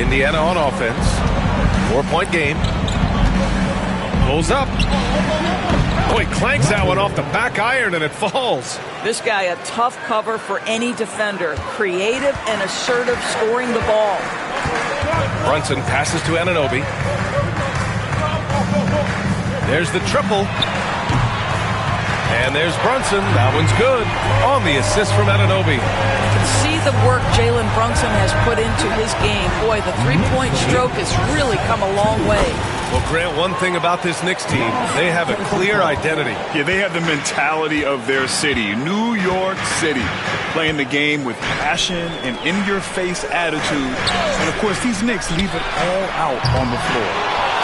Indiana on offense. 4-point game. Pulls up. Boy, clanks that one off the back iron and it falls. This guy a tough cover for any defender. Creative and assertive scoring the ball. Brunson passes to Anunoby. There's the triple. And there's Brunson. That one's good. On the assist from Anunoby. You can see the work Jalen Brunson has put into his game. Boy, the three-point stroke has really come a long way. Well, Grant, one thing about this Knicks team, they have a clear identity. Yeah, they have the mentality of their city, New York City, playing the game with passion and in-your-face attitude. And, of course, these Knicks leave it all out on the floor.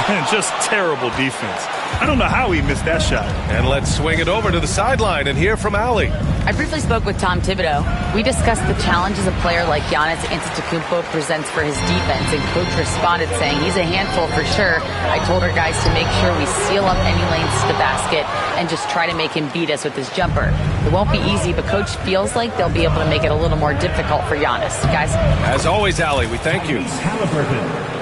And just terrible defense. I don't know how he missed that shot. And let's swing it over to the sideline and hear from Allie. I briefly spoke with Tom Thibodeau. We discussed the challenges a player like Giannis Antetokounmpo presents for his defense, and Coach responded saying he's a handful for sure. I told our guys to make sure we seal up any lanes to the basket and just try to make him beat us with his jumper. It won't be easy, but Coach feels like they'll be able to make it a little more difficult for Giannis. Guys? As always, Allie, we thank you.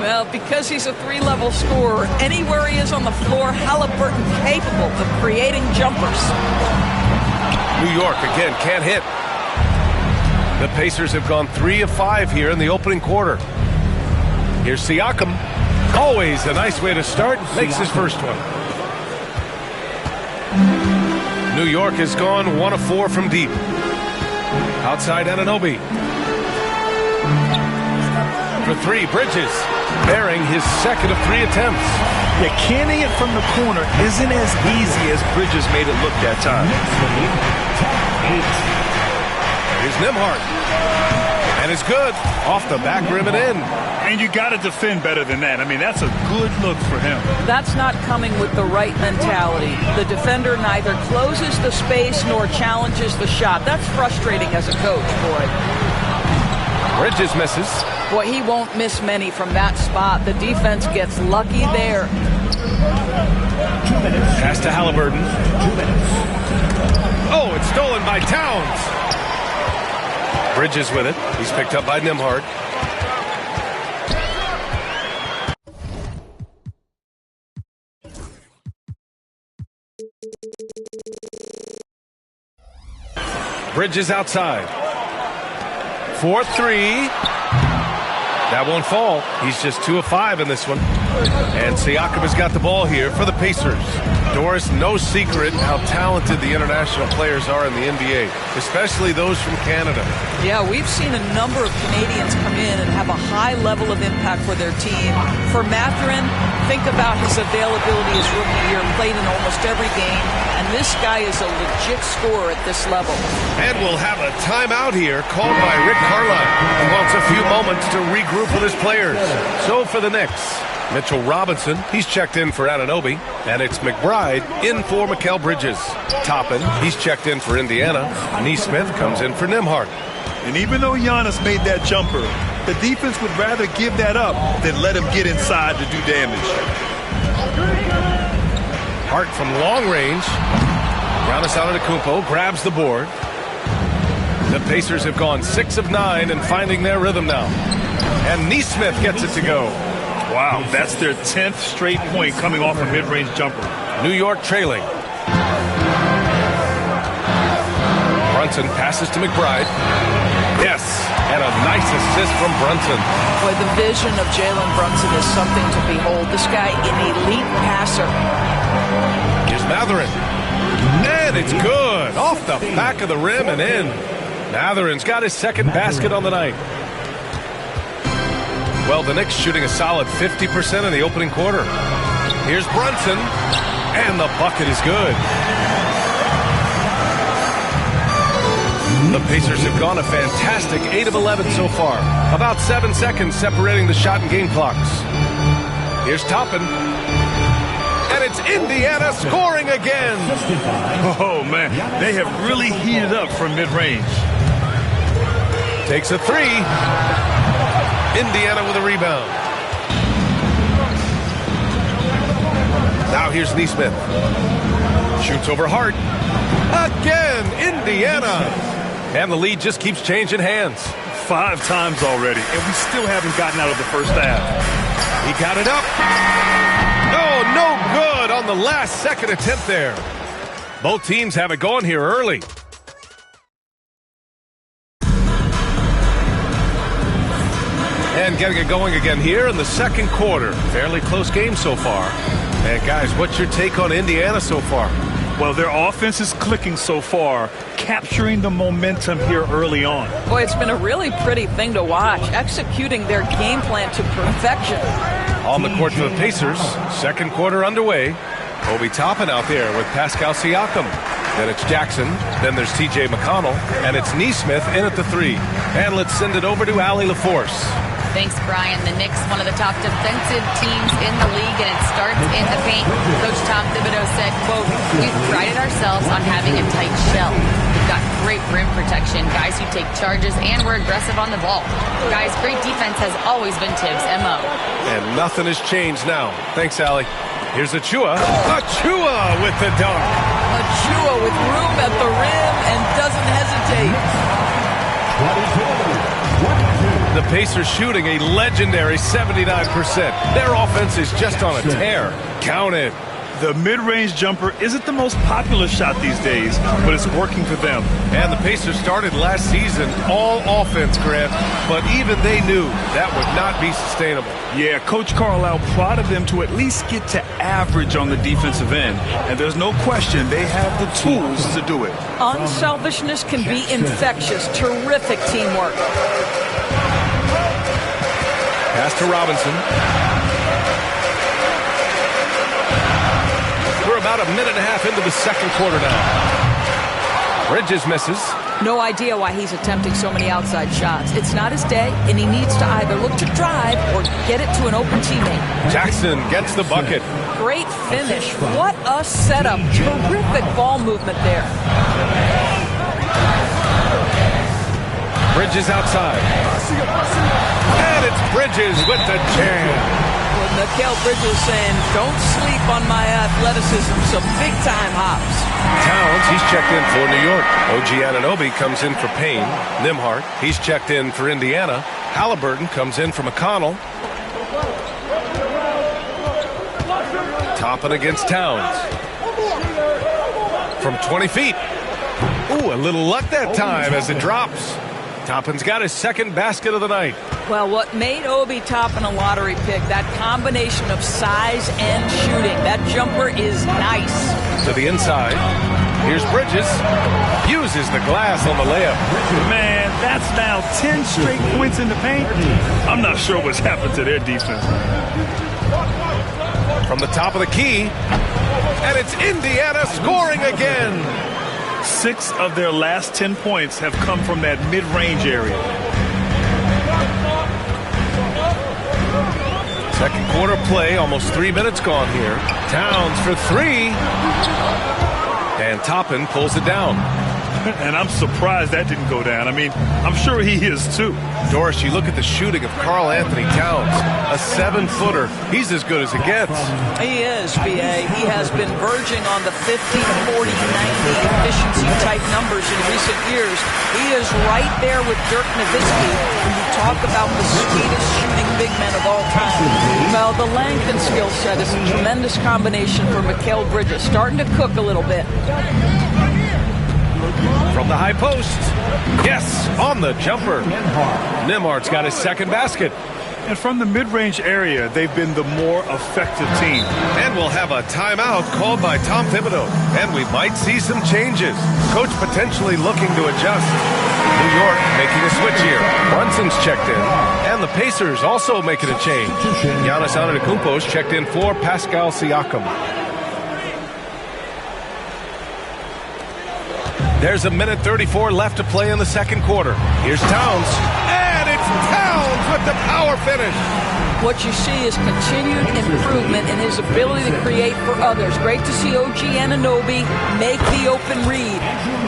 Well, because he's a three-level scorer, anywhere he is on the floor, Halliburton capable of creating jumpers. New York, again, can't hit. The Pacers have gone 3 of 5 here in the opening quarter. Here's Siakam. Always a nice way to start. Makes his first one. New York has gone 1 of 4 from deep. Outside Anunoby. For 3, Bridges. Bearing his second of 3 attempts. Yeah, canning it from the corner isn't as easy as Bridges made it look that time. Here's Nembhard. And it's good. Off the back rim and in. And you got to defend better than that. I mean, that's a good look for him. That's not coming with the right mentality. The defender neither closes the space nor challenges the shot. That's frustrating as a coach, boy. Bridges misses. Boy, he won't miss many from that spot. The defense gets lucky there. Pass to Halliburton. Oh, it's stolen by Towns. Bridges with it. He's picked up by Nembhard. Bridges outside. 4-3. That won't fall. He's just 2 of 5 in this one. And Siakam has got the ball here for the Pacers. Doris, no secret how talented the international players are in the NBA, especially those from Canada. Yeah, we've seen a number of Canadians come in and have a high level of impact for their team. For Mathurin, think about his availability his rookie year, played in almost every game, and this guy is a legit scorer at this level. And we'll have a timeout here called by Rick Carlisle, who wants a few moments to regroup with his players. So for the Knicks, Mitchell Robinson, he's checked in for Anunoby, and it's McBride in for Mikal Bridges. Toppin, he's checked in for Indiana. Nesmith comes in for Nembhard. And even though Giannis made that jumper, the defense would rather give that up than let him get inside to do damage. Hart from long range. Giannis Antetokounmpo grabs the board. The Pacers have gone 6 of 9 and finding their rhythm now. And Nesmith gets it to go. Wow, that's their 10th straight point coming off a mid-range jumper. New York trailing. Brunson passes to McBride. Yes, and a nice assist from Brunson. Boy, the vision of Jalen Brunson is something to behold. This guy, an elite passer. Here's Mathurin. And it's good. Off the back of the rim and in. Mathurin's got his second basket on the night. Well, the Knicks shooting a solid 50% in the opening quarter. Here's Brunson, and the bucket is good. The Pacers have gone a fantastic 8 of 11 so far. About 7 seconds separating the shot and game clocks. Here's Toppin. And it's Indiana scoring again. Oh, man, they have really heated up from mid-range. Takes a 3. Indiana with a rebound. Now here's Nesmith. Shoots over Hart. Again, Indiana. And the lead just keeps changing hands. 5 times already, and we still haven't gotten out of the first half. He got it up. Oh, no good on the last second attempt there. Both teams have it going here early. And getting it going again here in the second quarter. Fairly close game so far. And guys, what's your take on Indiana so far? Well, their offense is clicking so far, capturing the momentum here early on. Boy, it's been a really pretty thing to watch, executing their game plan to perfection. On the court for the Pacers, second quarter underway. Obi Toppin out there with Pascal Siakam. Then it's Jackson, then there's TJ McConnell, and it's Nesmith in at the 3. And let's send it over to Allie LaForce. Thanks, Brian. The Knicks, one of the top defensive teams in the league, and it starts in the paint. Coach Tom Thibodeau said, quote, "We've prided ourselves on having a tight shell. We've got great rim protection, guys who take charges, and we're aggressive on the ball. Guys, great defense has always been Tibbs' MO." And nothing has changed now. Thanks, Allie. Here's Achua. Achua with the dunk. Achua with room at the rim and doesn't hesitate. The Pacers shooting a legendary 79%. Their offense is just on a tear. Count it. The mid-range jumper isn't the most popular shot these days, but it's working for them. And the Pacers started last season all offense, Grant, but even they knew that would not be sustainable. Yeah, Coach Carlisle prodded them to at least get to average on the defensive end, and there's no question they have the tools to do it. Unselfishness can be infectious. Terrific teamwork. Pass to Robinson. We're about a minute and a half into the second quarter now. Bridges misses. No idea why he's attempting so many outside shots. It's not his day, and he needs to either look to drive or get it to an open teammate. Jackson gets the bucket. Great finish. What a setup. Terrific ball movement there. Bridges outside. And it's Bridges with the jam. Well, Mikal Bridges saying, don't sleep on my athleticism. Some big-time hops. Towns, he's checked in for New York. OG Anunoby comes in for Payne. Nimhart, he's checked in for Indiana. Halliburton comes in for McConnell. Toppin against Towns. From 20 feet. Ooh, a little luck that time as it drops. Toppin's got his second basket of the night. Well, what made Obi Toppin a lottery pick, that combination of size and shooting. That jumper is nice. To the inside. Here's Bridges. Uses the glass on the layup. Man, that's now 10 straight points in the paint. I'm not sure what's happened to their defense. From the top of the key. And it's Indiana scoring again. 6 of their last 10 points have come from that mid-range area. Second quarter play, almost 3 minutes gone here. Towns for 3. And Toppin pulls it down. And I'm surprised that didn't go down. I mean, I'm sure he is too. Doris, you look at the shooting of Karl Anthony Towns, a 7-footer. He's as good as it gets. He is, B.A. He has been verging on the 50, 40, 90 efficiency type numbers in recent years. He is right there with Dirk Nowitzki when you talk about the sweetest shooting big men of all time. Well, the length and skill set is a tremendous combination for Mikal Bridges. Starting to cook a little bit. From the high post. Yes, on the jumper. Nimhart's got his second basket. And from the mid-range area, they've been the more effective team. And we'll have a timeout called by Tom Thibodeau. And we might see some changes. Coach potentially looking to adjust. New York making a switch here. Brunson's checked in. And the Pacers also making a change. Giannis Antetokounmpo's checked in for Pascal Siakam. There's a minute 34 left to play in the second quarter. Here's Towns. And it's Towns with the power finish. What you see is continued improvement in his ability to create for others. Great to see OG Anunoby make the open read.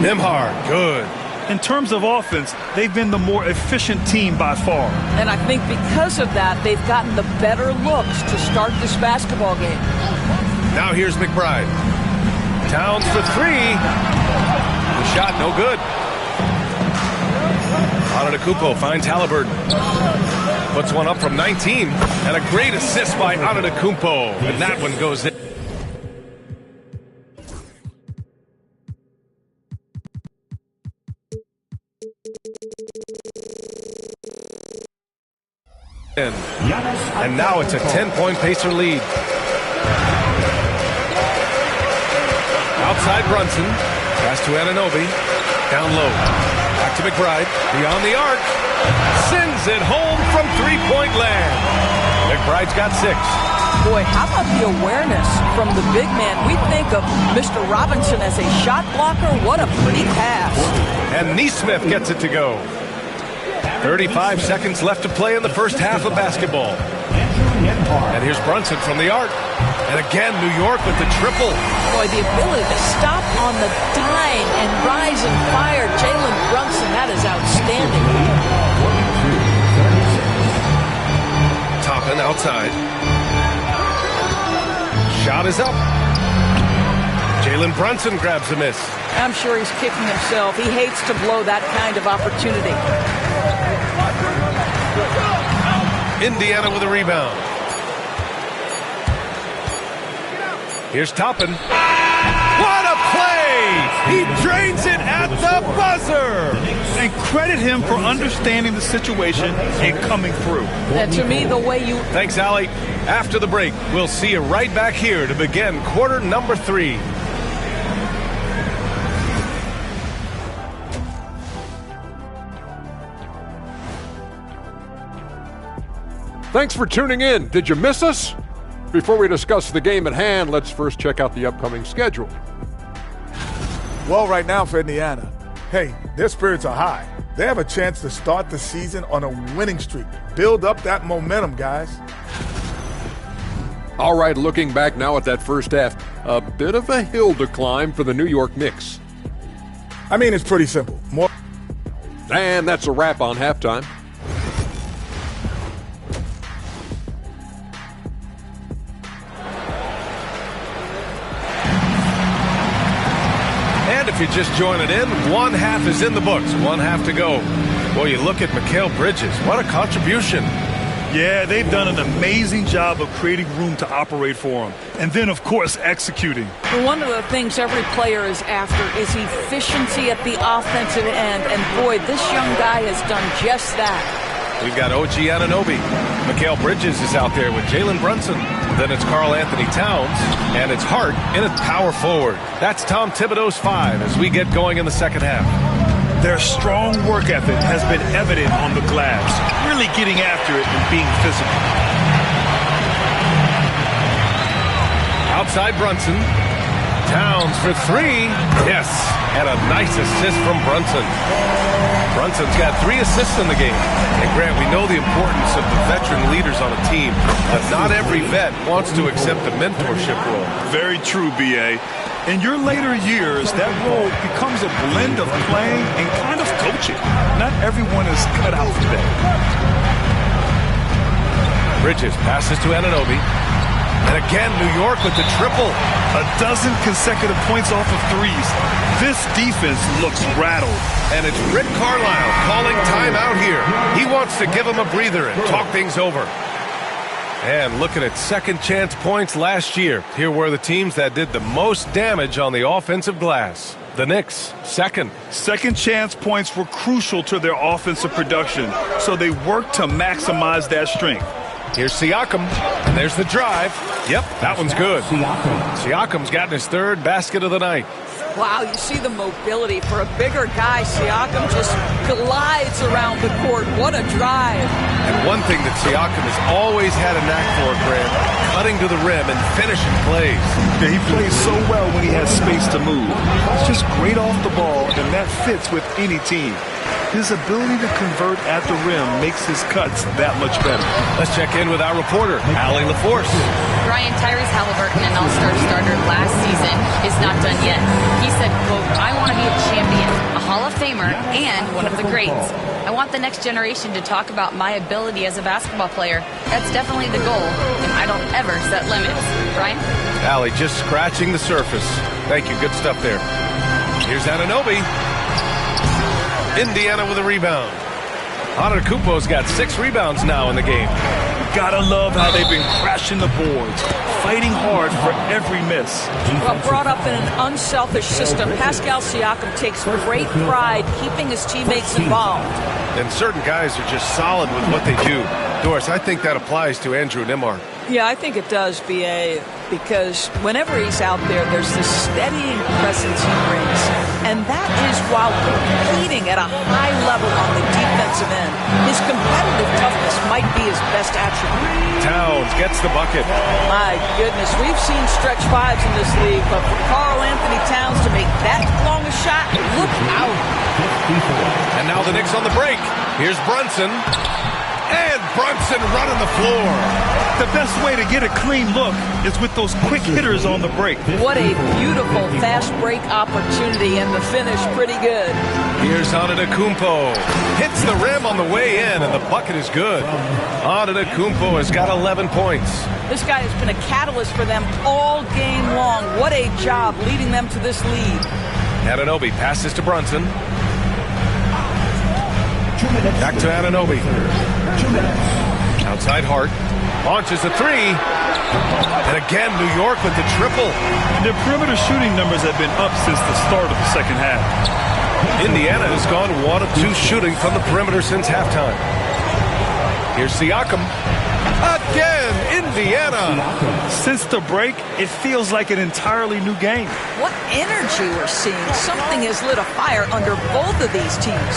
Nimhart, good. In terms of offense, they've been the more efficient team by far. And I think because of that, they've gotten the better looks to start this basketball game. Now here's McBride. Towns for 3. The shot no good. Antetokounmpo finds Halliburton. Puts one up from 19. And a great assist by Antetokounmpo. And that one goes in. And now it's a 10-point Pacer lead. Outside Brunson. Pass to Anunoby. Down low. Back to McBride. Beyond the arc. Sends it home from three-point land. McBride's got 6. Boy, how about the awareness from the big man? We think of Mr. Robinson as a shot blocker. What a pretty pass. And Neesmith gets it to go. 35 seconds left to play in the first half of basketball. And here's Brunson from the arc. And again, New York with the triple. Boy, the ability to stop on the dime and rise and fire. Jalen Brunson, that is outstanding. Toppin outside. Shot is up. Jalen Brunson grabs the miss. I'm sure he's kicking himself. He hates to blow that kind of opportunity. Indiana with a rebound. Here's Toppin. What a play! He drains it at the buzzer! And credit him for understanding the situation and coming through. And to me, the way you... Thanks, Allie. After the break, we'll see you right back here to begin quarter number 3. Thanks for tuning in. Did you miss us? Before we discuss the game at hand, let's first check out the upcoming schedule. Well, right now for Indiana, hey, their spirits are high. They have a chance to start the season on a winning streak. Build up that momentum, guys. All right, looking back now at that first half, a bit of a hill to climb for the New York Knicks. I mean, it's pretty simple. And that's a wrap on halftime. If you're just joining in, one half is in the books, one half to go. Well, you look at Mikal Bridges. What a contribution. Yeah, they've done an amazing job of creating room to operate for him. And then, of course, executing. One of the things every player is after is efficiency at the offensive end. And, boy, this young guy has done just that. We've got OG Anunoby. Mikal Bridges is out there with Jalen Brunson. Then it's Karl Anthony Towns, and it's Hart in at power forward. That's Tom Thibodeau's 5 as we get going in the second half. Their strong work ethic has been evident on the glass, really getting after it and being physical. Outside Brunson. Towns for 3. Yes, and a nice assist from Brunson. Brunson's got 3 assists in the game. And Grant, we know the importance of the veteran leaders on a team, but not every vet wants to accept a mentorship role. Very true, B.A. In your later years, that role becomes a blend of playing and kind of coaching. Not everyone is cut out for that. Bridges passes to Anunoby. And again, New York with the triple. 12 consecutive points off of threes. This defense looks rattled. And it's Rick Carlisle calling timeout here. He wants to give him a breather and talk things over. And looking at second chance points last year, here were the teams that did the most damage on the offensive glass. The Knicks, second. Second chance points were crucial to their offensive production, so they worked to maximize that strength. Here's Siakam, and there's the drive. Yep, that one's good. Siakam's gotten his 3rd basket of the night. Wow, you see the mobility for a bigger guy. Siakam just glides around the court. What a drive. And one thing that Siakam has always had a knack for, Grant, cutting to the rim and finishing plays. Yeah, he plays so well when he has space to move. It's just great off the ball, and that fits with any team. His ability to convert at the rim makes his cuts that much better. Let's check in with our reporter, Allie LaForce. Brian, Tyrese Halliburton, an all-star starter last season, is not done yet. He said, quote, "I want to be a champion, a Hall of Famer, and one of the greats. I want the next generation to talk about my ability as a basketball player. That's definitely the goal, and I don't ever set limits." Brian? Allie just scratching the surface. Thank you. Good stuff there. Here's Anunoby. Indiana with a rebound. Antetokounmpo's got 6 rebounds now in the game. Gotta love how they've been crashing the boards, fighting hard for every miss. Well, brought up in an unselfish system, Pascal Siakam takes great pride keeping his teammates involved. And certain guys are just solid with what they do. Doris, I think that applies to Andrew Nembhard. Yeah, I think it does, B.A., because whenever he's out there, there's this steadying presence he brings. And that is while competing at a high level on the defensive end. His competitive toughness might be his best attribute. Towns gets the bucket. My goodness, we've seen stretch fives in this league, but for Karl Anthony Towns to make that long a shot, look out. And now the Knicks on the break. Here's Brunson. And Brunson running the floor. The best way to get a clean look is with those quick hitters on the break. What a beautiful fast break opportunity, and the finish pretty good. Here's Antetokounmpo. Hits the rim on the way in, and the bucket is good. Antetokounmpo has got 11 points. This guy has been a catalyst for them all game long. What a job leading them to this lead. Anunoby passes to Brunson. Back to Anunoby. Outside Hart. Launches a 3. And again, New York with the triple. Their perimeter shooting numbers have been up since the start of the second half. Indiana has gone 1 of 2 shooting from the perimeter since halftime. Here's Siakam. Again, Indiana. Since the break, it feels like an entirely new game. What energy we're seeing. Something has lit a fire under both of these teams.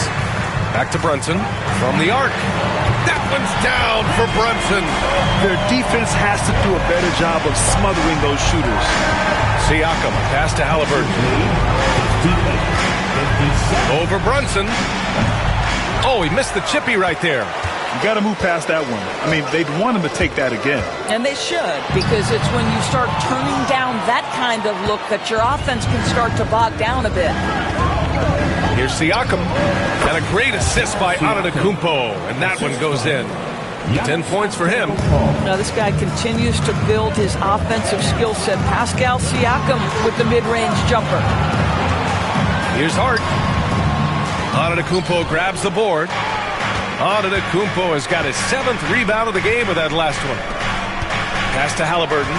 Back to Brunson from the arc. That one's down for Brunson. Their defense has to do a better job of smothering those shooters. Siakam, pass to Halliburton. Over Brunson. Oh, he missed the chippy right there. You got to move past that one. I mean, they'd want him to take that again. And they should, because it's when you start turning down that kind of look that your offense can start to bog down a bit. Here's Siakam. And a great assist by Antetokounmpo. And that one goes in. 10 points for him. Now this guy continues to build his offensive skill set. Pascal Siakam with the mid-range jumper. Here's Hart. Antetokounmpo grabs the board. Antetokounmpo has got his 7th rebound of the game with that last one. Pass to Halliburton.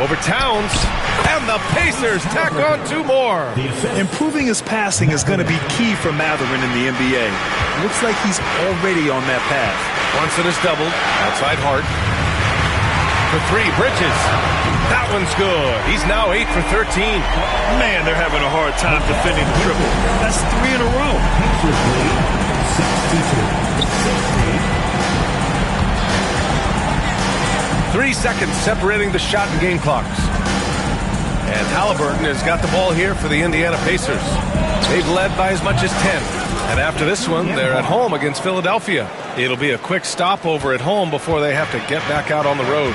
Over Towns. And the Pacers tack on 2 more. Improving his passing is going to be key for Mathurin in the NBA. Looks like he's already on that path. Brunson is doubled. Outside Hart. For 3, Bridges. That one's good. He's now 8 for 13. Man, they're having a hard time defending the triple. That's 3 in a row. 3 seconds separating the shot and game clocks. And Halliburton has got the ball here for the Indiana Pacers. They've led by as much as 10. And after this one, they're at home against Philadelphia. It'll be a quick stopover at home before they have to get back out on the road.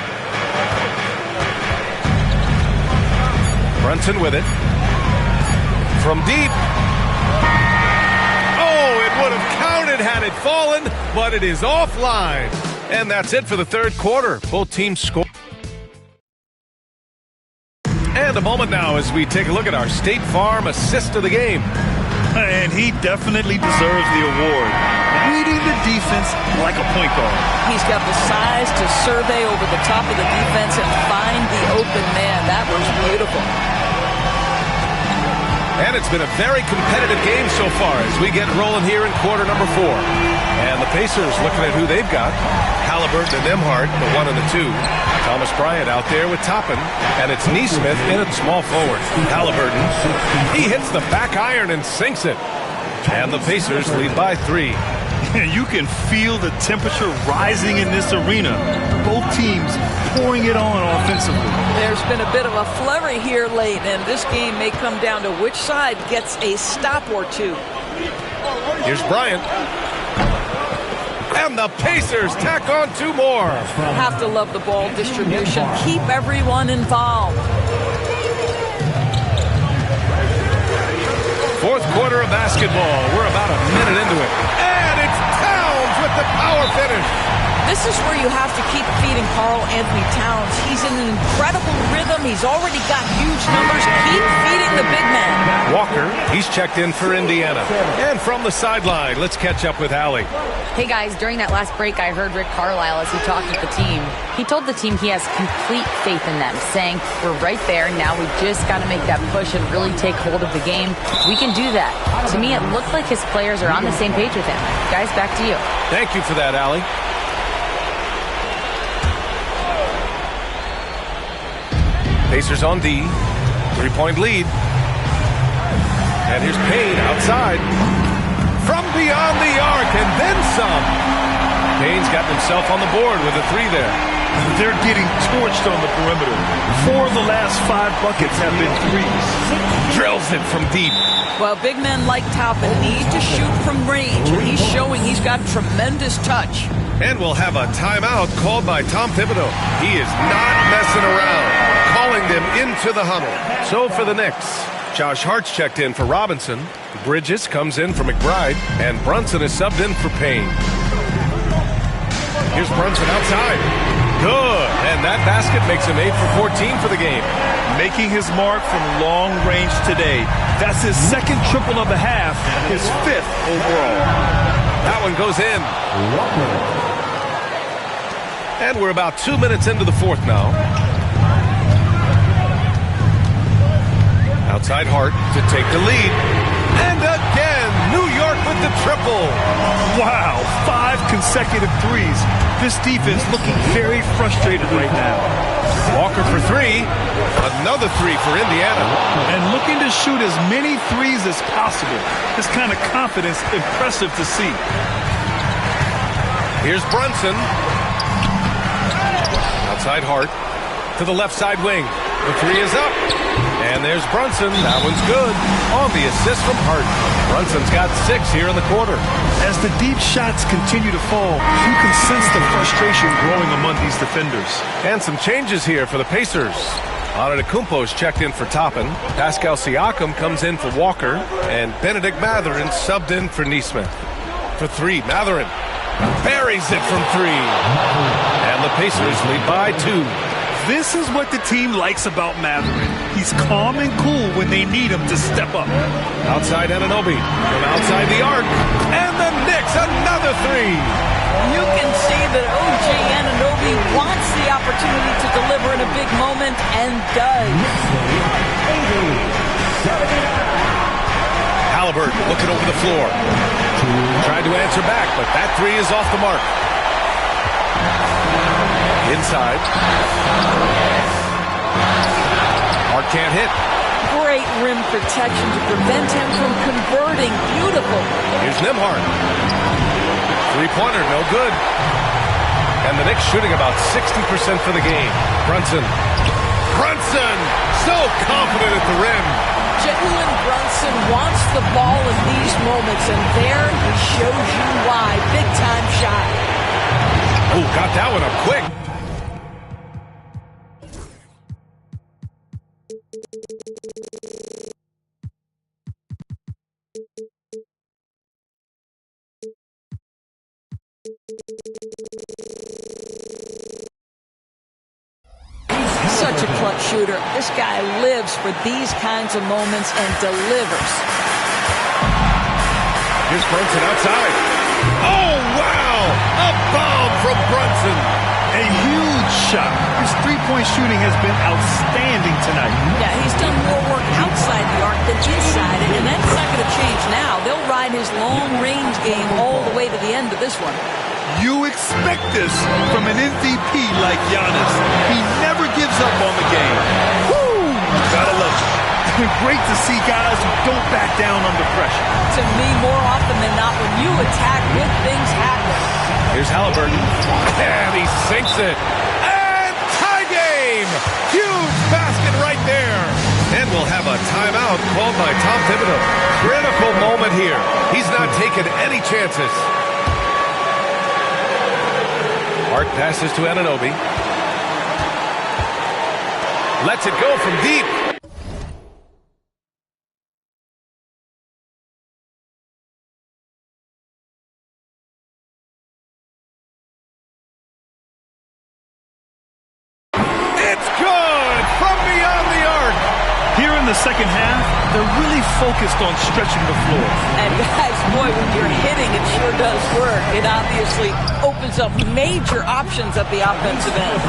Brunson with it. From deep. Oh, it would have counted had it fallen, but it is offline. And that's it for the third quarter. Both teams score. And a moment now as we take a look at our State Farm assist of the game. And he definitely deserves the award. Reading the defense like a point guard. He's got the size to survey over the top of the defense and find the open man. That was beautiful. And it's been a very competitive game so far as we get rolling here in quarter number 4. And the Pacers looking at who they've got. Halliburton and Nembhard, the 1 and the 2. Thomas Bryant out there with Toppin. And it's Nesmith in at small forward. Halliburton. He hits the back iron and sinks it. And the Pacers lead by 3. You can feel the temperature rising in this arena. Both teams pouring it on offensively. There's been a bit of a flurry here late, and this game may come down to which side gets a stop or 2. Here's Bryant. And the Pacers tack on 2 more. Have to love the ball distribution. Keep everyone involved. Fourth quarter of basketball. We're about a minute into it. And it's Towns with the power finish. This is where you have to keep feeding Karl Anthony Towns. He's in an incredible rhythm. He's already got huge numbers. Keep feeding the big man. Walker, he's checked in for Indiana. And from the sideline, let's catch up with Allie. Hey guys, during that last break, I heard Rick Carlisle as he talked with the team. He told the team he has complete faith in them, saying, we're right there, now we just got to make that push and really take hold of the game. We can do that. To me, it looked like his players are on the same page with him. Guys, back to you. Thank you for that, Allie. Pacers on D. 3-point lead. And here's Payne outside. From beyond the arc, and then some. Payne's got himself on the board with a 3 there. They're getting torched on the perimeter. 4 of the last 5 buckets have been threes. Drills it from deep. Well, big men like Toppin need to shoot from range, and he's showing he's got tremendous touch. And we'll have a timeout called by Tom Thibodeau. He is not messing around, calling them into the huddle. So for the Knicks, Josh Hart's checked in for Robinson. Bridges comes in for McBride, and Brunson is subbed in for Payne. Here's Brunson outside. Good. And that basket makes him 8 for 14 for the game. Making his mark from long range today. That's his second triple of the half, his 5th overall. That one goes in. And we're about 2 minutes into the fourth now. Outside Hart to take the lead. And again, New York with the triple. Wow, 5 consecutive threes. This defense looking very frustrated right now. Walker for 3. Another 3 for Indiana. And looking to shoot as many threes as possible. This kind of confidence, impressive to see. Here's Brunson. Outside Hart to the left side wing. The 3 is up. And there's Brunson. That one's good. On the assist from Hart. Brunson's got 6 here in the quarter. As the deep shots continue to fall, you can sense the frustration growing among these defenders. And some changes here for the Pacers. Antetokounmpo's checked in for Toppin. Pascal Siakam comes in for Walker. And Benedict Mathurin subbed in for Nesmith. For 3, Mathurin buries it from 3. And the Pacers lead by 2. This is what the team likes about Mathurin. He's calm and cool when they need him to step up. Outside Anunoby from outside the arc. And the Knicks, another 3. You can see that OG Anunoby wants the opportunity to deliver in a big moment and does. Halliburton looking over the floor. Tried to answer back, but that 3 is off the mark. Inside. Hart can't hit. Great rim protection to prevent him from converting. Beautiful. Here's Nembhard. 3-pointer, no good. And the Knicks shooting about 60% for the game. Brunson. So confident at the rim. Jalen Brunson wants the ball in these moments, and there he shows you why. Big-time shot. Oh, got that one up quick. Such a clutch shooter. This guy lives for these kinds of moments and delivers. Here's Brunson outside. Oh, wow! A bomb from Brunson. A huge shot. His three-point shooting has been outstanding tonight. Yeah, he's done more work outside the arc than inside it, and that's not going to change now. They'll ride his long-range game all the way to the end of this one. You expect this from an MVP like Giannis. He never gives up on the game. Woo! Gotta love it. Great to see guys who don't back down under pressure. To me, more often than not, when you attack, good things happen. Here's Halliburton. And he sinks it. And tie game! Huge basket right there. And we'll have a timeout called by Tom Thibodeau. Critical moment here. He's not taking any chances. Hart passes to Anunoby. Lets it go from deep. the second half, they're really focused on stretching the floor. And guys, boy, when you're hitting, it sure does work. It obviously opens up major options at the offensive end.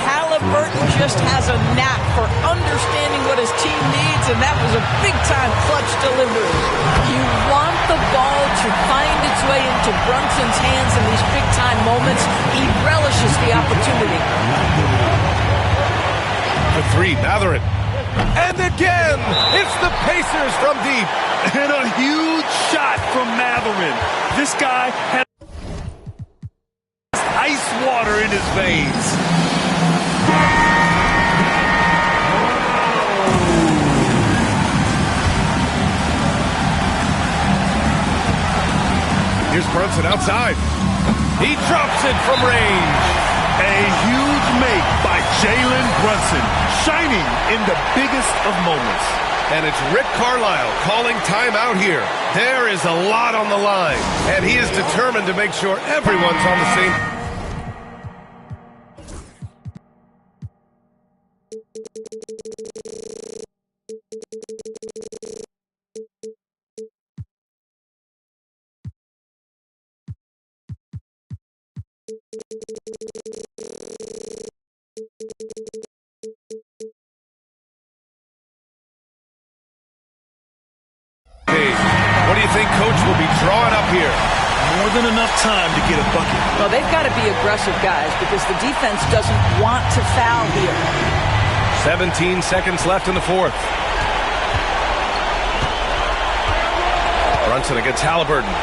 Halliburton just has a knack for understanding what his team needs, and that was a big-time clutch delivery. You want the ball to find its way into Brunson's hands in these big-time moments. He relishes the opportunity. For three, Mathurin. And again, it's the Pacers from deep. And a huge shot from Mathurin. This guy has ice water in his veins. Here's Brunson outside. He drops it from range. A huge make by Jalen Brunson, shining in the biggest of moments. And it's Rick Carlisle calling timeout here. There is a lot on the line, and he is determined to make sure everyone's on the same. What do you think Coach will be drawing up here? More than enough time to get a bucket. Well, they've got to be aggressive, guys, because the defense doesn't want to foul here. 17 seconds left in the fourth. Brunson against Halliburton.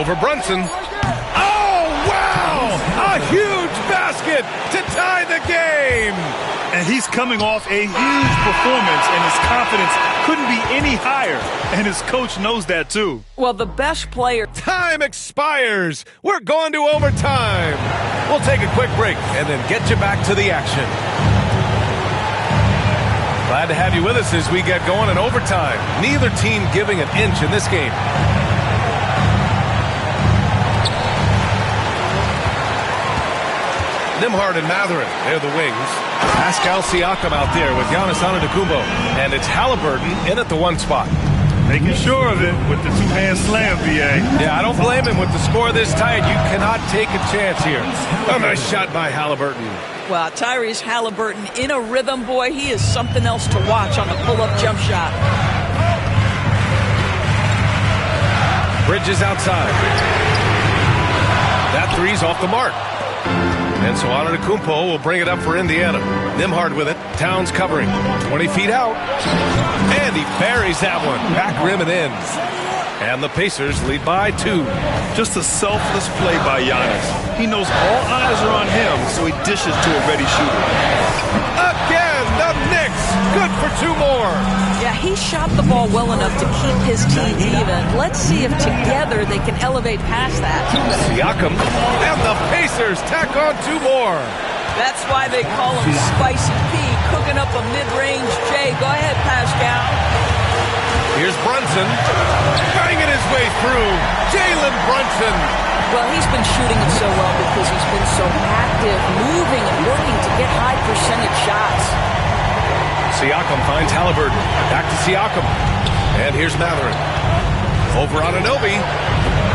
Over Brunson. Oh, wow! A huge basket to tie the game! And he's coming off a huge performance, and his confidence couldn't be any higher. And his coach knows that, too. Well, the best player... Time expires. We're going to overtime. We'll take a quick break and then get you back to the action. Glad to have you with us as we get going in overtime. Neither team giving an inch in this game. Nembhard and Mathurin, they're the wings. Pascal Siakam out there with Giannis Antetokounmpo. And it's Halliburton in at the one spot. Making sure of it with the two-hand slam, VA. Yeah, I don't blame him with the score this tight. You cannot take a chance here. A nice shot by Halliburton. Well, Tyrese Halliburton in a rhythm, boy. He is something else to watch on the pull-up jump shot. Bridges outside. That three's off the mark. And so Antetokounmpo will bring it up for Indiana. Nembhard with it. Towns covering. 20 feet out. And he buries that one. Back rim and in. And the Pacers lead by 2. Just a selfless play by Giannis. He knows all eyes are on him, so he dishes to a ready shooter. Again, the Knicks. Good for 2 more. Yeah, he shot the ball well enough to keep his team even. Let's see if together they can elevate past that. Siakam. And the Pacers tack on 2 more. That's why they call him Spicy P, cooking up a mid-range J. Go ahead, Pascal. Here's Brunson, banging his way through. Jalen Brunson. Well, he's been shooting it so well because he's been so active, moving and working to get high percentage shots. Siakam finds Halliburton. Back to Siakam. And here's Mathurin. Over on Anunoby.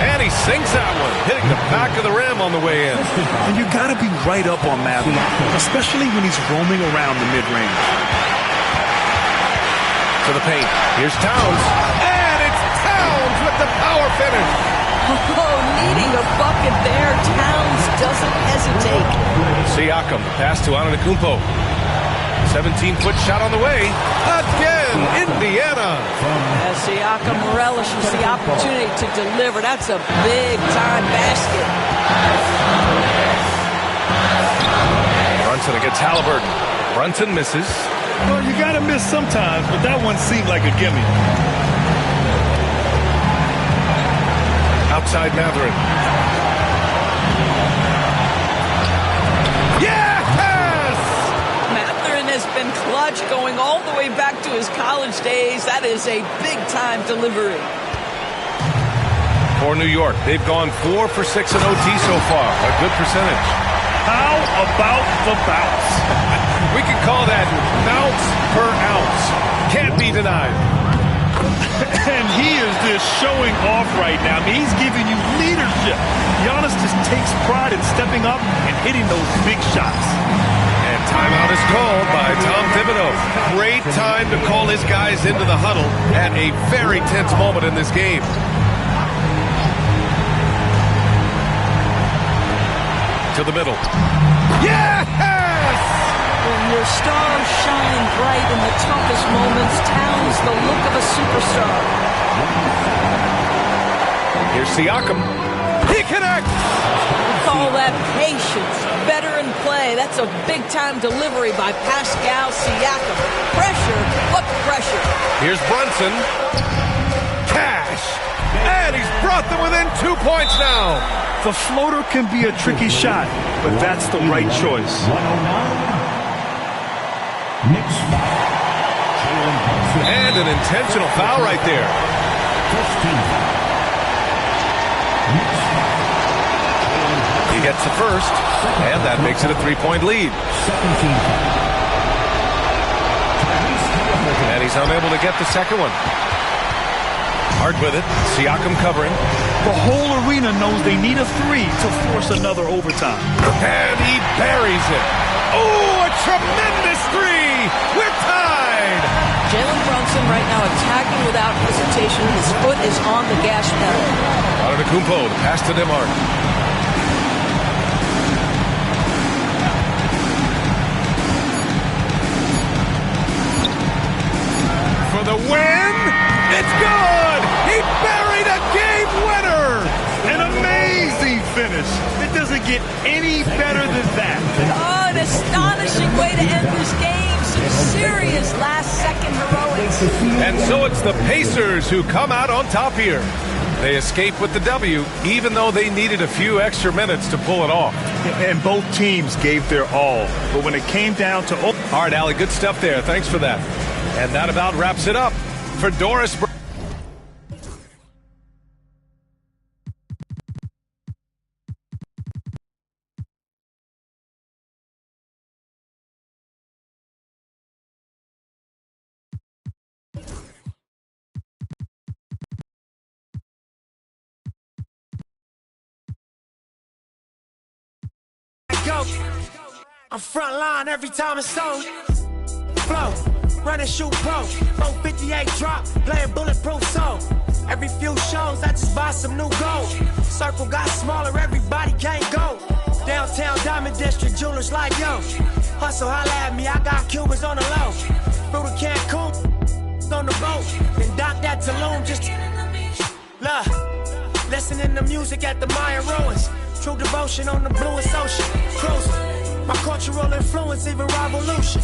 And he sinks that one, hitting the back of the rim on the way in. And you got to be right up on Mathurin, especially when he's roaming around the mid-range. To the paint. Here's Towns. And it's Towns with the power finish. Oh, needing a bucket there. Towns doesn't hesitate. Siakam, pass to Antetokounmpo. 17-foot shot on the way. Again, Indiana. As Siakam relishes the opportunity to deliver. That's a big-time basket. Brunson against Halliburton. Brunson misses. Well, you got to miss sometimes, but that one seemed like a gimme. Outside Mathurin. Yes! Mathurin has been clutch going all the way back to his college days. That is a big-time delivery. For New York, they've gone 4 for 6 in OT so far. A good percentage. How about the bounce? We can call that bounce per ounce. Can't be denied. And he is just showing off right now. I mean, he's giving you leadership. Giannis just takes pride in stepping up and hitting those big shots. And timeout is called by Tom Thibodeau. Great time to call his guys into the huddle at a very tense moment in this game. To the middle. Yes! When your stars shine bright in the toughest moments, talent's the look of a superstar. Here's Siakam. He connects! Call that patience. Veteran play. That's a big-time delivery by Pascal Siakam. Pressure, what pressure? Here's Brunson. Cash! And he's brought them within 2 points now. The floater can be a tricky shot, but that's the right choice. And an intentional foul right there. He gets the first, and that makes it a 3-point lead. And he's unable to get the second one. Hard with it. Siakam covering. The whole arena knows they need a three to force another overtime. And he buries it. Oh, a tremendous three. We're tied. Jalen Brunson right now attacking without hesitation. His foot is on the gas pedal. Antetokounmpo, the pass to DeMar. For the win. It's good. He buried a game winner. An amazing finish. It doesn't get any better than that. Oh, an astonishing way to end this game. Some serious last-second heroics. And so it's the Pacers who come out on top here. They escape with the W, even though they needed a few extra minutes to pull it off. And both teams gave their all. But when it came down to... All right, Allie, good stuff there. Thanks for that. And that about wraps it up for Doris. I'm front line every time it's on. Flow, run and shoot pro. 458 drop, playing bulletproof soul. Every few shows, I just buy some new gold. Circle got smaller, everybody can't go. Downtown Diamond District, jewelers like yo. Hustle, holla at me, I got Cubans on the low. Through the Cancun, on the boat. Then dock that Tulum, just love. Listening to music at the Mayan ruins. True devotion on the bluest ocean. Cruising. My cultural influence, even revolution.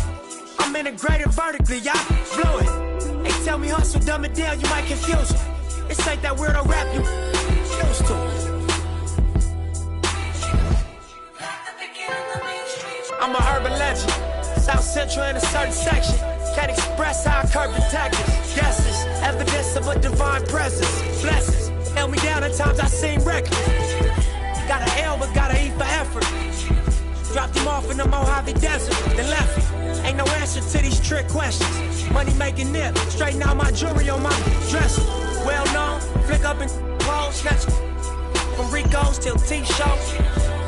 I'm integrated vertically, y'all blew it. They tell me hustle, dumb it down, you might confuse them. This ain't that weirdo rap you used to. I'm a urban legend. South Central in a certain section. Can't express how I curb detectives. Guesses, evidence of a divine presence. Blessings, held me down at times I seem reckless. Got an L, but gotta eat for effort. Dropped him off in the Mojave Desert, then left him. Ain't no answer to these trick questions. Money making nip, straighten out my jewelry on my dresser. Well known, flick up and roll, snatch from Rico's till T-shows.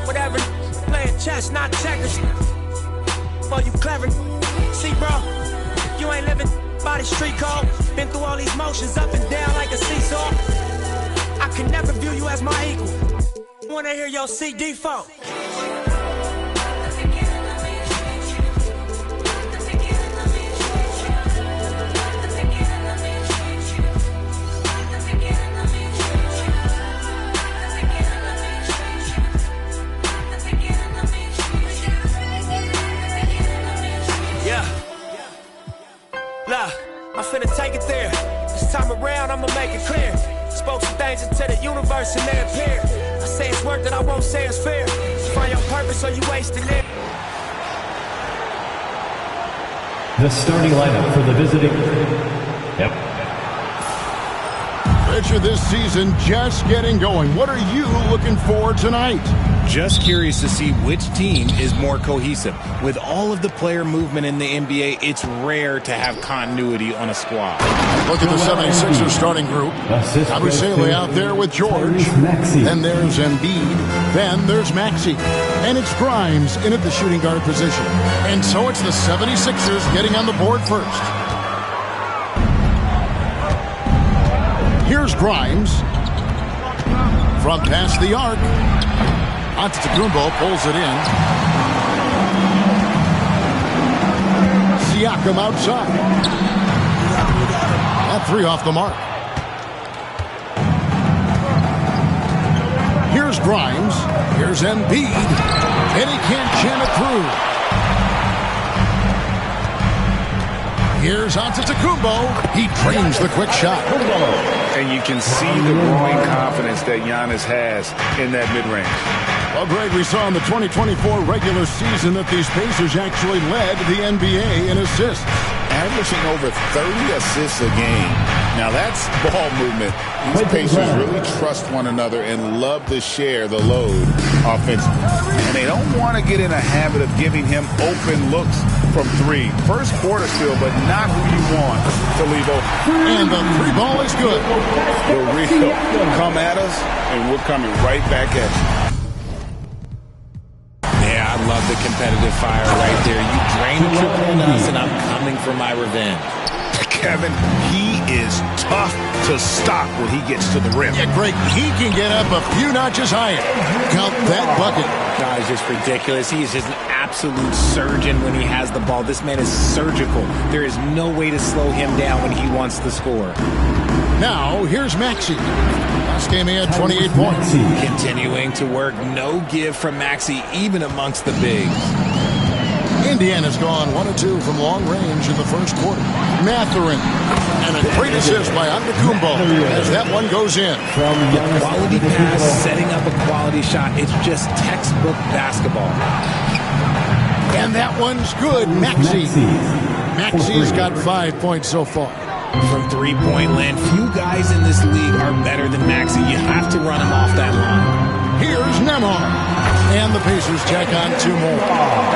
Whatever, playing chess, not checkers. For you clever, see bro, you ain't living by the street code. Been through all these motions, up and down like a seesaw. I can never view you as my equal. Wanna hear your CD phone. I'm finna take it there. This time around, I'ma make it clear. Spoke some things into the universe and they appeared. I say it's work that I won't say it's fair. Find your purpose or you wasting it. The starting lineup for the visiting. Yep. stretch of this season just getting going. What are you looking for tonight? Just curious to see which team is more cohesive. With all of the player movement in the NBA, it's rare to have continuity on a squad. Look at the 76ers starting group. Abusele out there with George. Then there's Embiid. Then there's Maxey. And it's Grimes in at the shooting guard position. And so it's the 76ers getting on the board first. Here's Grimes. From past the arc. Antetokounmpo pulls it in. Siakam outside. That three off the mark. Here's Grimes. Here's Embiid. And he can't jam it through. Here's Antetokounmpo. He drains the quick shot. And you can see the growing confidence that Giannis has in that mid-range. Well, Greg, we saw in the 2024 regular season that these Pacers actually led the NBA in assists. Averaging over 30 assists a game. Now that's ball movement. These Pacers really trust one another and love to share the load offensively. And they don't want to get in a habit of giving him open looks from three. First quarter still, but not who you want to leave open. And the three ball is good. The real come at us, and we're coming right back at you. Yeah, I love the competitive fire right there. You drain a triple on us, and I'm coming for my revenge. Kevin, he is tough to stop when he gets to the rim. Yeah, Greg, he can get up a few notches higher. Count that bucket. God, it's just ridiculous. He is just an absolute surgeon when he has the ball. This man is surgical. There is no way to slow him down when he wants to score. Now, here's Maxey. Last game he had 28 points. Continuing to work. No give from Maxey, even amongst the bigs. Indiana's gone 1-2 from long range in the first quarter. Mathurin. And a great assist by Antetokounmpo as that one goes in. The quality pass, setting up a quality shot. It's just textbook basketball. And that one's good. Maxey. Maxey's got 5 points so far. From three-point land, few guys in this league are better than Maxey. You have to run him off that line. Here's Nembhard. And the Pacers check on two more.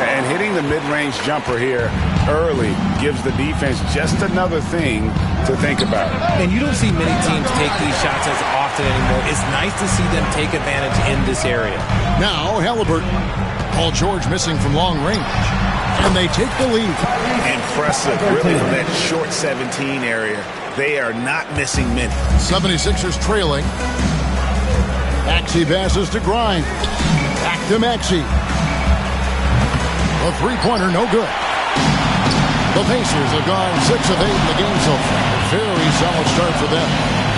And hitting the mid-range jumper here early gives the defense just another thing to think about. And you don't see many teams take these shots as often anymore. It's nice to see them take advantage in this area. Now Halliburton. Paul George missing from long range. And they take the lead. Impressive, really, from that short 17 area. They are not missing many. 76ers trailing. Maxey passes to Grimes. Back to Maxey. A three-pointer, no good. The Pacers have gone 6 of 8 in the game so far. A very solid start for them.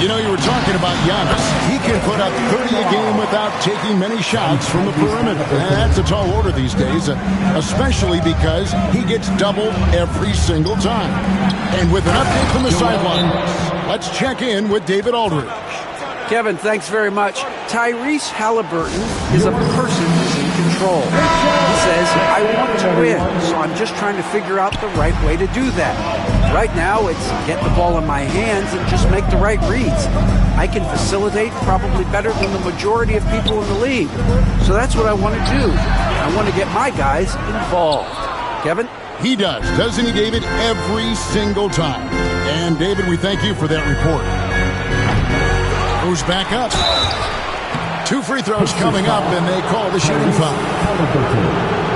You know, you were talking about Giannis. He can put up 30 a game without taking many shots from the perimeter. And that's a tall order these days, especially because he gets doubled every single time. And with an update from the sidelines, let's check in with David Aldridge. Kevin, thanks very much. Tyrese Halliburton is a person who's in control. He says, I want to win, so I'm just trying to figure out the right way to do that. Right now, it's get the ball in my hands and just make the right reads. I can facilitate probably better than the majority of people in the league. So that's what I want to do. I want to get my guys involved. Kevin? He does, doesn't he, David? Every single time. And, David, we thank you for that report. Goes back up. 2 free throws coming up, and they call the shooting foul.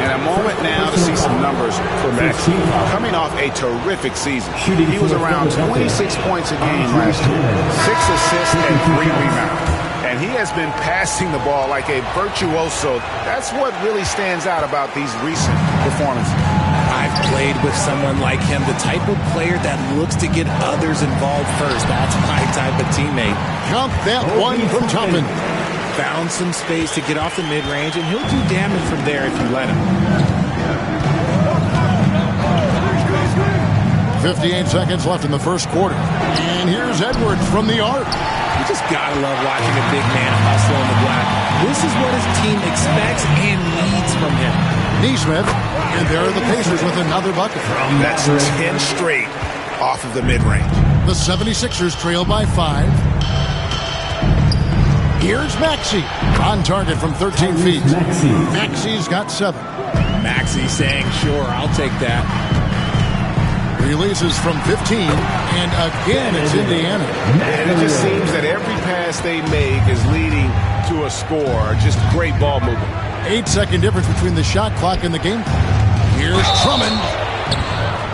And a moment now to see some numbers for Maxey. Coming off a terrific season. He was around 26 points a game last year, 6 assists and 3 rebounds. And he has been passing the ball like a virtuoso. That's what really stands out about these recent performances. I've played with someone like him, the type of player that looks to get others involved first. That's my type of teammate. Count that one from Toppin. Found some space to get off the mid-range, and he'll do damage from there if you let him. 58 seconds left in the first quarter. And here's Edwards from the arc. You just gotta love watching a big man hustle on the block. This is what his team expects and needs from him. Neesmith, and there are the Pacers with another bucket. That's 10 straight off of the mid-range. The 76ers trail by 5. Here's Maxey on target from 13 feet. Maxey's got 7. Maxey saying, sure, I'll take that. Releases from 15, and again it's Indiana. And it just seems that every pass they make is leading to a score. Just great ball movement. 8-second difference between the shot clock and the game clock. Here's Drummond.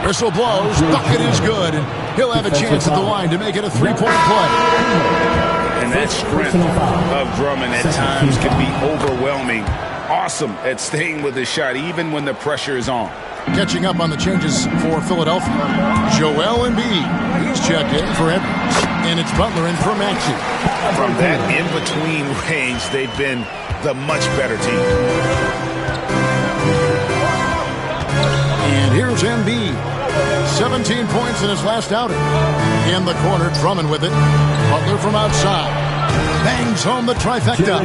Whistle blows. Bucket is good. And he'll have a chance at the line to make it a 3-point play. And that strength of Drummond at times can be overwhelming. Awesome at staying with his shot, even when the pressure is on. Catching up on the changes for Philadelphia. Joel Embiid. He's checked in for Edwards. And it's Butler in for Maxey. From that in-between range, they've been the much better team. And here's Embiid. 17 points in his last outing. In the corner, Drummond with it. Butler from outside. Bangs home the trifecta.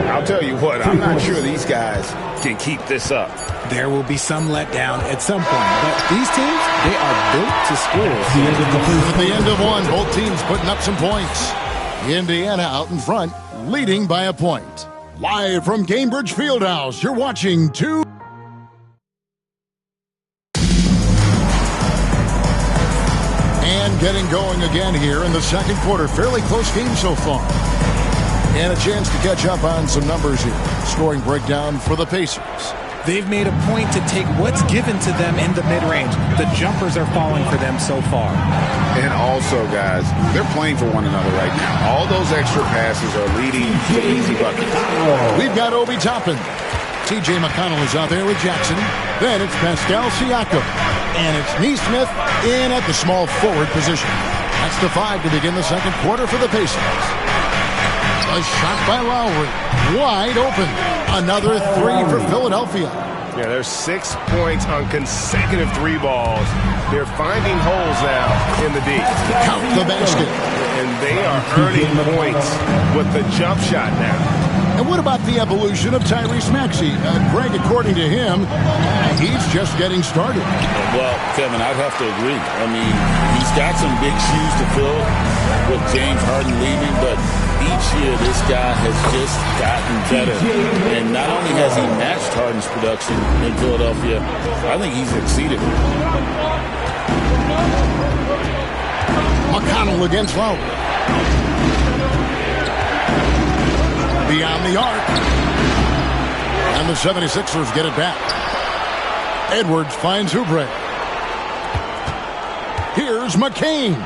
I'll tell you what, I'm not sure these guys can keep this up. There will be some letdown at some point, but these teams, they are built to score. At the end of one, both teams putting up some points. Indiana out in front, leading by a point. Live from Cambridge Fieldhouse, you're watching 2. And getting going again here in the second quarter. Fairly close game so far. And a chance to catch up on some numbers here. Scoring breakdown for the Pacers. They've made a point to take what's given to them in the mid-range. The jumpers are falling for them so far. And also, guys, they're playing for one another right now. All those extra passes are leading to easy buckets. We've got Obi Toppin. T.J. McConnell is out there with Jackson. Then it's Pascal Siakam. And it's Neesmith in at the small forward position. That's the 5 to begin the second quarter for the Pacers. A shot by Lowry. Wide open. Another 3 for Philadelphia. Yeah, there's 6 points on consecutive 3 balls. They're finding holes now in the D. Count the basket. And they are earning points with the jump shot now. And what about the evolution of Tyrese Maxey? Greg, according to him, he's just getting started. Well, Kevin, I'd have to agree. I mean, he's got some big shoes to fill with James Harden leaving, but each year this guy has just gotten better. And not only has he matched Harden's production in Philadelphia, I think he's exceeded it. McConnell against Lowry. Beyond the arc. And the 76ers get it back. Edwards finds Oubre. Here's McCain.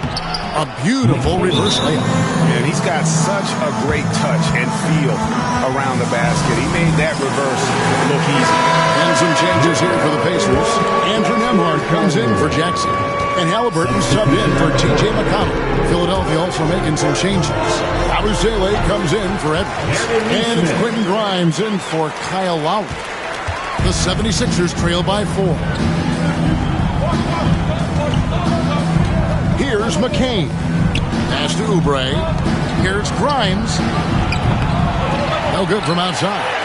A beautiful reverse layup. And he's got such a great touch and feel around the basket. He made that reverse look easy. And some changes here for the Pacers. Andrew Nembhard comes in for Jackson. And Halliburton subbed in for T.J. McConnell. Philadelphia also making some changes. Abusele comes in for Edwards. And it's Quentin Grimes in for Kyle Lowry. The 76ers trail by 4. Here's McCain. Pass to Oubre. Here's Grimes. No good from outside.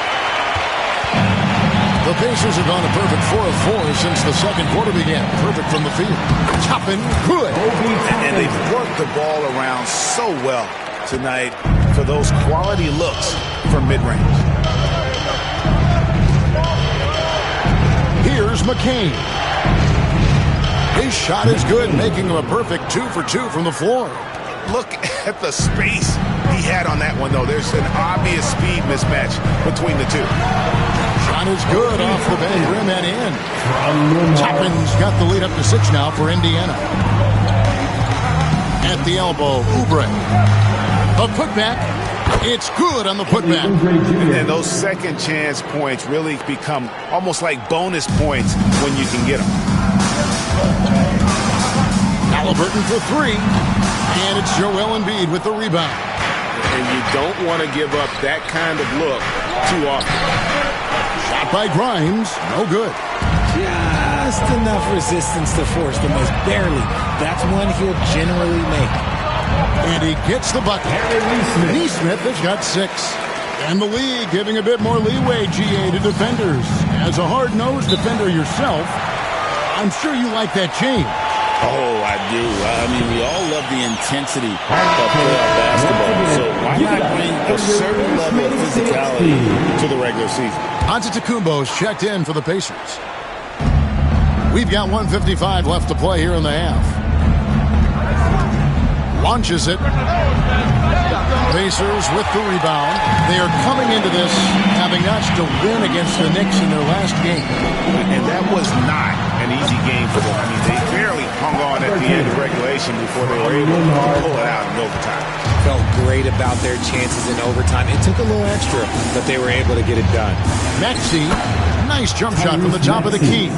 The Pacers have gone a perfect 4 of 4 since the second quarter began. Perfect from the field. Toppin, good. And they've worked the ball around so well tonight for those quality looks from mid-range. Here's McCain. His shot is good, making him a perfect 2 for 2 from the floor. Look at the space he had on that one, though. There's an obvious speed mismatch between the two. Shot is good off the bang rim and in. Toppin's got the lead up to 6 now for Indiana. At the elbow, Oubre. A putback. It's good on the putback. And those second chance points really become almost like bonus points when you can get them. Halliburton for 3. And it's Joel Embiid with the rebound. And you don't want to give up that kind of look too often. Shot by Grimes. No good. Just enough resistance to force the miss. Barely. That's one he'll generally make. And he gets the bucket. Neesmith has got 6. And the league giving a bit more leeway, GA, to defenders. As a hard-nosed defender yourself, I'm sure you like that change. Oh, I do. I mean, we all love the intensity of playoff basketball. So why not bring a certain level of physicality to the regular season? Antetokounmpo's checked in for the Pacers. We've got 1:55 left to play here in the half. Launches it. Pacers with the rebound. They are coming into this having notched a win against the Knicks in their last game. And that was not an easy game for them. I mean, they barely hung on at the end of regulation before they were able to pull it out in overtime. Felt great about their chances in overtime. It took a little extra, but they were able to get it done. Maxey, nice jump shot from the top of the key.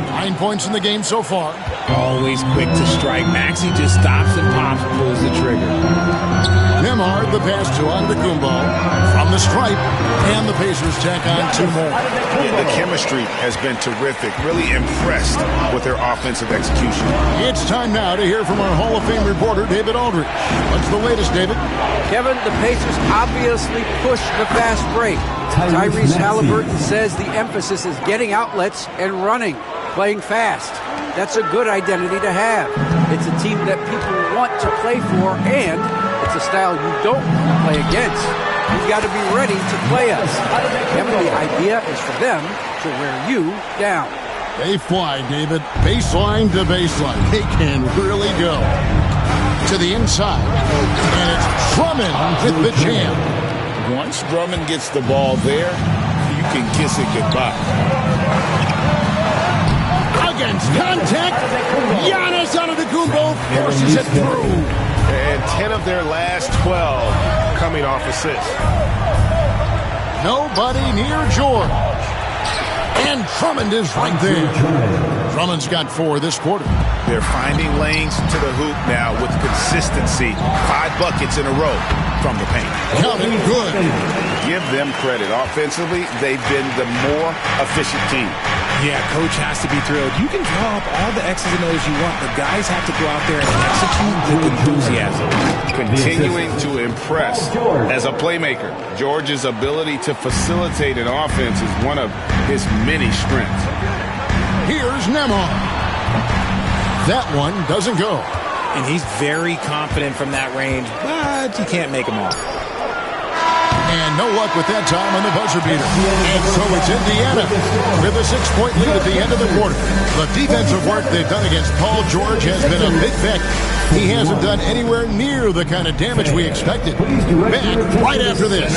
9 points in the game so far. Always quick to strike. Maxey just stops and pops, pulls the trigger. Nembhard, the pass to Antetokounmpo from the stripe, and the Pacers tack on 2 more. The chemistry has been terrific. Really impressed with their offensive execution. It's time now to hear from our Hall of Fame reporter, David Aldridge. What's the latest, David? Kevin, the Pacers obviously pushed the fast break. Tyrese Halliburton says the emphasis is getting outlets and running, playing fast. That's a good identity to have. It's a team that people want to play for, and it's a style you don't play against. You've got to be ready to play us. Kevin, the idea is for them to wear you down. They fly, David. Baseline to baseline. They can really go. To the inside. And it's Drummond with the jam. Once Drummond gets the ball there, you can kiss it goodbye. Against contact, Giannis Antetokounmpo forces it through. And 10 of their last 12 coming off assists. Nobody near George. And Drummond is right there. Drummond's got 4 this quarter. They're finding lanes to the hoop now with consistency. 5 buckets in a row from the paint. Counting good. Give them credit. Offensively, they've been the more efficient team. Yeah, coach has to be thrilled. You can draw up all the X's and O's you want. The guys have to go out there and execute with enthusiasm. Continuing to impress as a playmaker. George's ability to facilitate an offense is one of his many strengths. Here's Nembhard. That one doesn't go. And he's very confident from that range, but you can't make him all. And no luck with that time on the buzzer beater. And so it's Indiana with a 6-point lead at the end of the quarter. The defensive work they've done against Paul George has been a big factor. He hasn't done anywhere near the kind of damage we expected. Back right after this.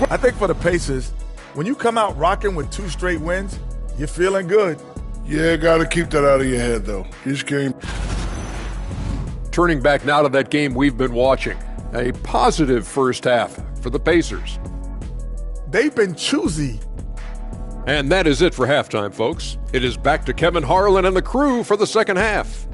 I think for the Pacers, when you come out rocking with 2 straight wins, you're feeling good. Yeah, got to keep that out of your head, though. This game. Turning back now to that game we've been watching. A positive first half for the Pacers. They've been choosy. And that is it for halftime, folks. It is back to Kevin Harlan and the crew for the second half.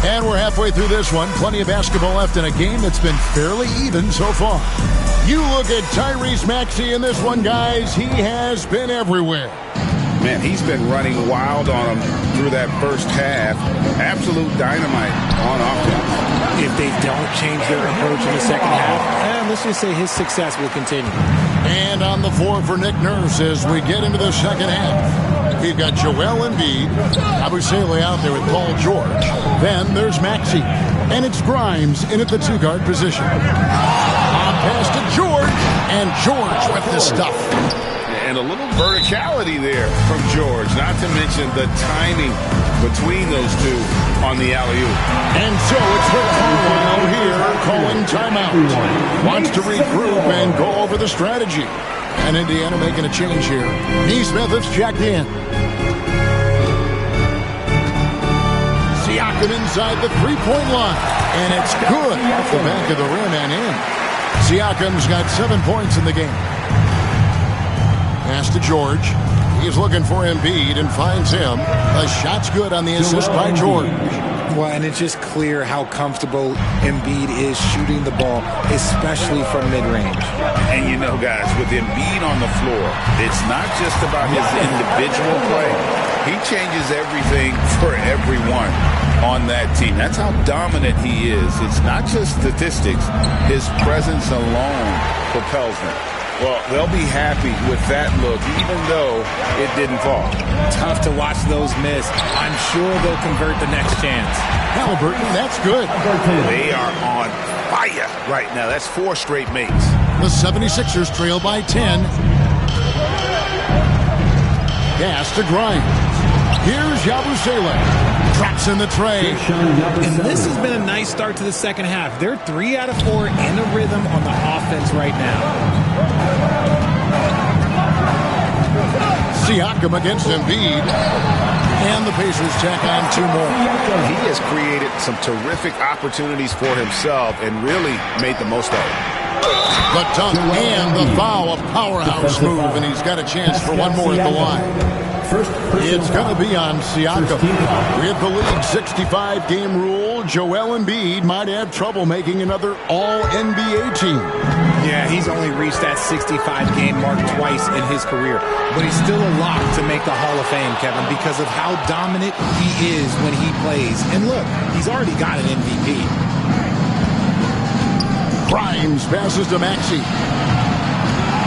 And we're halfway through this one. Plenty of basketball left in a game that's been fairly even so far. You look at Tyrese Maxey in this one, guys. He has been everywhere. Man, he's been running wild on them through that first half. Absolute dynamite on offense. If they don't change their approach in the second half, let's just say his success will continue. And on the floor for Nick Nurse as we get into the second half. We've got Joel Embiid, Abusele out there with Paul George. Then there's Maxey. And it's Grimes in at the 2-guard position. Pass to George. And George with the stuff. And a little verticality there from George, not to mention the timing between those two on the alley-oop. And so it's Rick Carlisle here calling timeout. Wants to regroup and go over the strategy. And Indiana making a change here. Neesmith has checked in. Siakam inside the 3-point line. And it's good off the back of the rim and in. Siakam's got 7 points in the game. Pass to George. He's looking for Embiid and finds him. The shot's good on the assist by George. Well, and it's just clear how comfortable Embiid is shooting the ball, especially from mid-range. And you know, guys, with Embiid on the floor, it's not just about his individual play. He changes everything for everyone. on that team. That's how dominant he is. It's not just statistics. His presence alone propels them. Well, they'll be happy with that look, even though it didn't fall. Tough to watch those miss. I'm sure they'll convert the next chance. Halliburton, that's good. They are on fire right now. That's 4 straight makes. The 76ers trail by 10. Pass to Grimes. Here's Yabusele. Drops in the tray. And this has been a nice start to the second half. They're 3 out of 4 in a rhythm on the offense right now. Siakam against Embiid. And the Pacers tack on 2 more. He has created some terrific opportunities for himself and really made the most of it. The dunk and the foul, a powerhouse move, and he's got a chance for one more at the line. It's going to be on Siakam. With the league 65-game rule, Joel Embiid might have trouble making another All-NBA team. Yeah, he's only reached that 65-game mark twice in his career, but he's still a lock to make the Hall of Fame, Kevin, because of how dominant he is when he plays. And look, he's already got an MVP. Grimes passes to Maxey.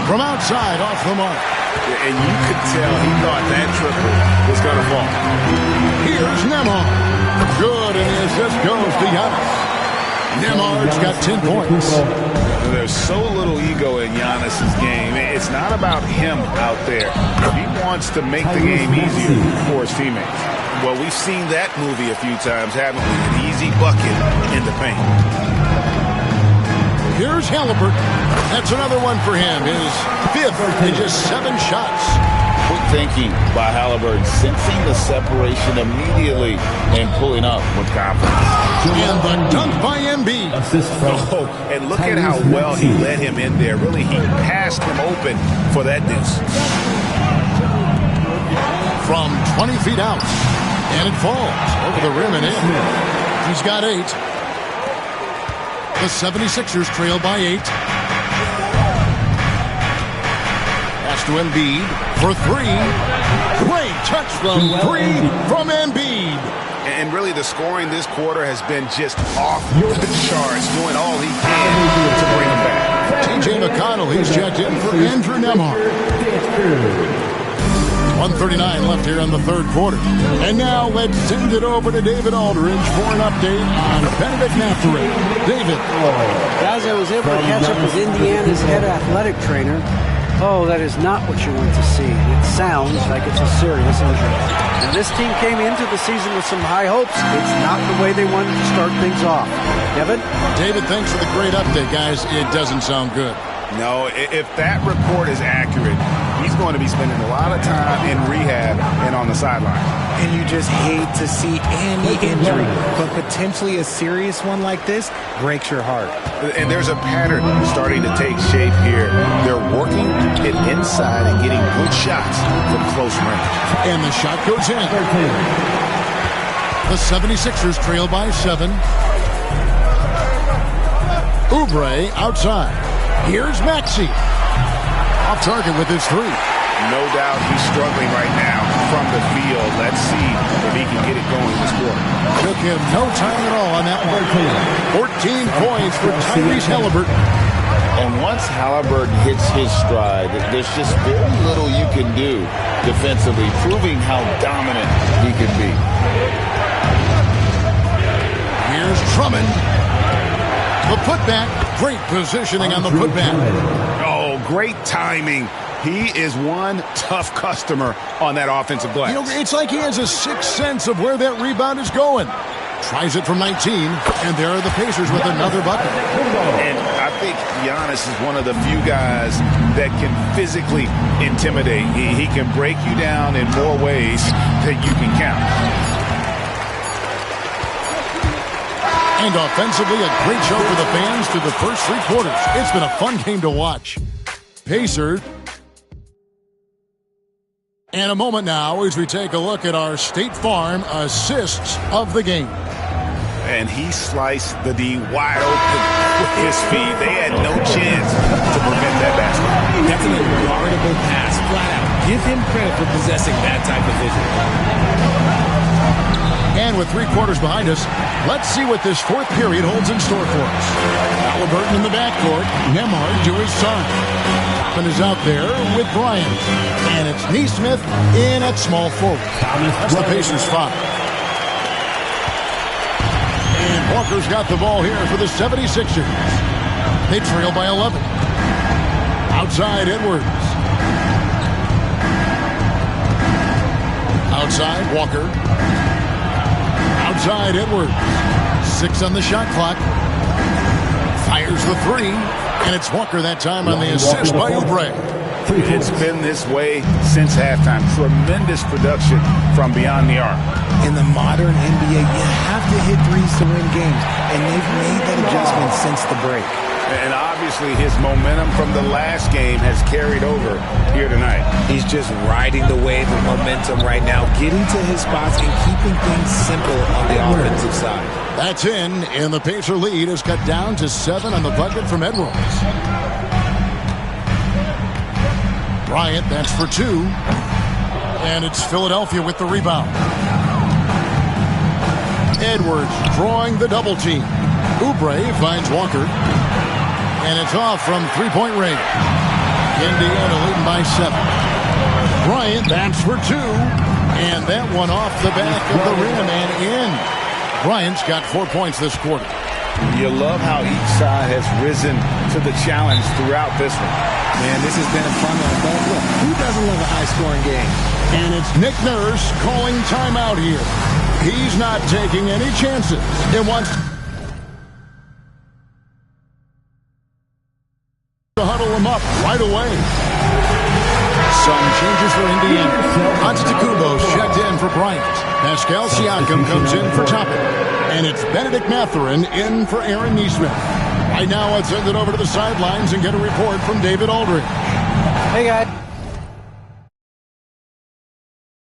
From outside, off the mark. And you could tell he thought that triple was going to fall. Here's Nembhard. Good, and the assist goes to Giannis. Nembhard's got 10 points. There's so little ego in Giannis's game. It's not about him out there. He wants to make the game easier for his teammates. Well, we've seen that movie a few times, haven't we? An easy bucket in the paint. Here's Halliburton. That's another one for him. His 5th in just 7 shots. Quick thinking by Halliburton, sensing the separation immediately and pulling up with confidence. And the dunk by Embiid. Oh, and look at how well he led him in there. Really, he passed him open for that deuce. From 20 feet out. And it falls over the rim and in. He's got 8. The 76ers trail by 8. Pass to Embiid for 3. Great touch from 3 from Embiid. And really the scoring this quarter has been just off the charts, doing all he can to bring him back. T.J. McConnell, he's checked in for Andrew Nembhard. 1:39 left here in the third quarter. And now let's send it over to David Aldridge for an update on Benedict Mathurin. David. Guys, I was able to catch up with Indiana's head athletic trainer. Oh, that is not what you want to see. It sounds like it's a serious injury. And this team came into the season with some high hopes. It's not the way they wanted to start things off. Kevin? David, thanks for the great update, guys. It doesn't sound good. No, if that report is accurate, he's going to be spending a lot of time in rehab and on the sideline. And you just hate to see any injury, but potentially a serious one like this breaks your heart. And there's a pattern starting to take shape here. They're working it inside and getting good shots from close range. And the shot goes in. The 76ers trail by 7. Oubre outside. Here's Maxey. Off target with his 3. No doubt he's struggling right now from the field. Let's see if he can get it going this quarter. Took him no time at all on that one. 14 points for Tyrese Halliburton. And once Halliburton hits his stride, there's just very little you can do defensively, proving how dominant he can be. Here's Drummond. The putback. Great positioning on the putback. Oh, great timing. He is one tough customer on that offensive glass. You know, it's like he has a sixth sense of where that rebound is going. Tries it from 19, and there are the Pacers with another bucket. And I think Giannis is one of the few guys that can physically intimidate. He can break you down in more ways than you can count. And offensively, a great show for the fans through the first 3 quarters. It's been a fun game to watch. Pacers. And a moment now as we take a look at our State Farm assists of the game. And he sliced the D wide open with his feet. They had no chance to prevent that basket. That's an unguardable pass, flat out. Give him credit for possessing that type of vision. And with 3 quarters behind us, let's see what this fourth period holds in store for us. Halliburton in the backcourt, Nembhard to his son. Toppin is out there with Bryant. And it's Neesmith in at small forward. That's the Pacers' foul. And Walker's got the ball here for the 76ers. They trail by 11. Outside, Edwards. Outside, Walker. Outside, Edwards. 6 on the shot clock. Fires the 3. And it's Walker that time on the assist by Oubre. It's been this way since halftime. Tremendous production from beyond the arc. In the modern NBA, you have to hit threes to win games. And they've made that adjustment since the break. And obviously his momentum from the last game has carried over here tonight. He's just riding the wave of momentum right now, getting to his spots and keeping things simple on the offensive side. That's in, and the Pacer lead is cut down to 7 on the bucket from Edwards. Bryant, that's for 2. And it's Philadelphia with the rebound. Edwards drawing the double team. Oubre finds Walker. And it's off from three-point range. Indiana leading by 7. Bryant, that's for 2. And that one off the back of the rim and in. Bryant's got 4 points this quarter. You love how each side has risen to the challenge throughout this one. Man, this has been a fun one. But look, who doesn't love a high-scoring game? And it's Nick Nurse calling timeout here. He's not taking any chances. It wants to huddle him up right away. Some changes for Indiana. Antetokounmpo's checked in for Bryant. Pascal Siakam comes in for Toppin. And it's Benedict Mathurin in for Aaron Neesmith. Right now, let's send it over to the sidelines and get a report from David Aldridge. Hey, guys.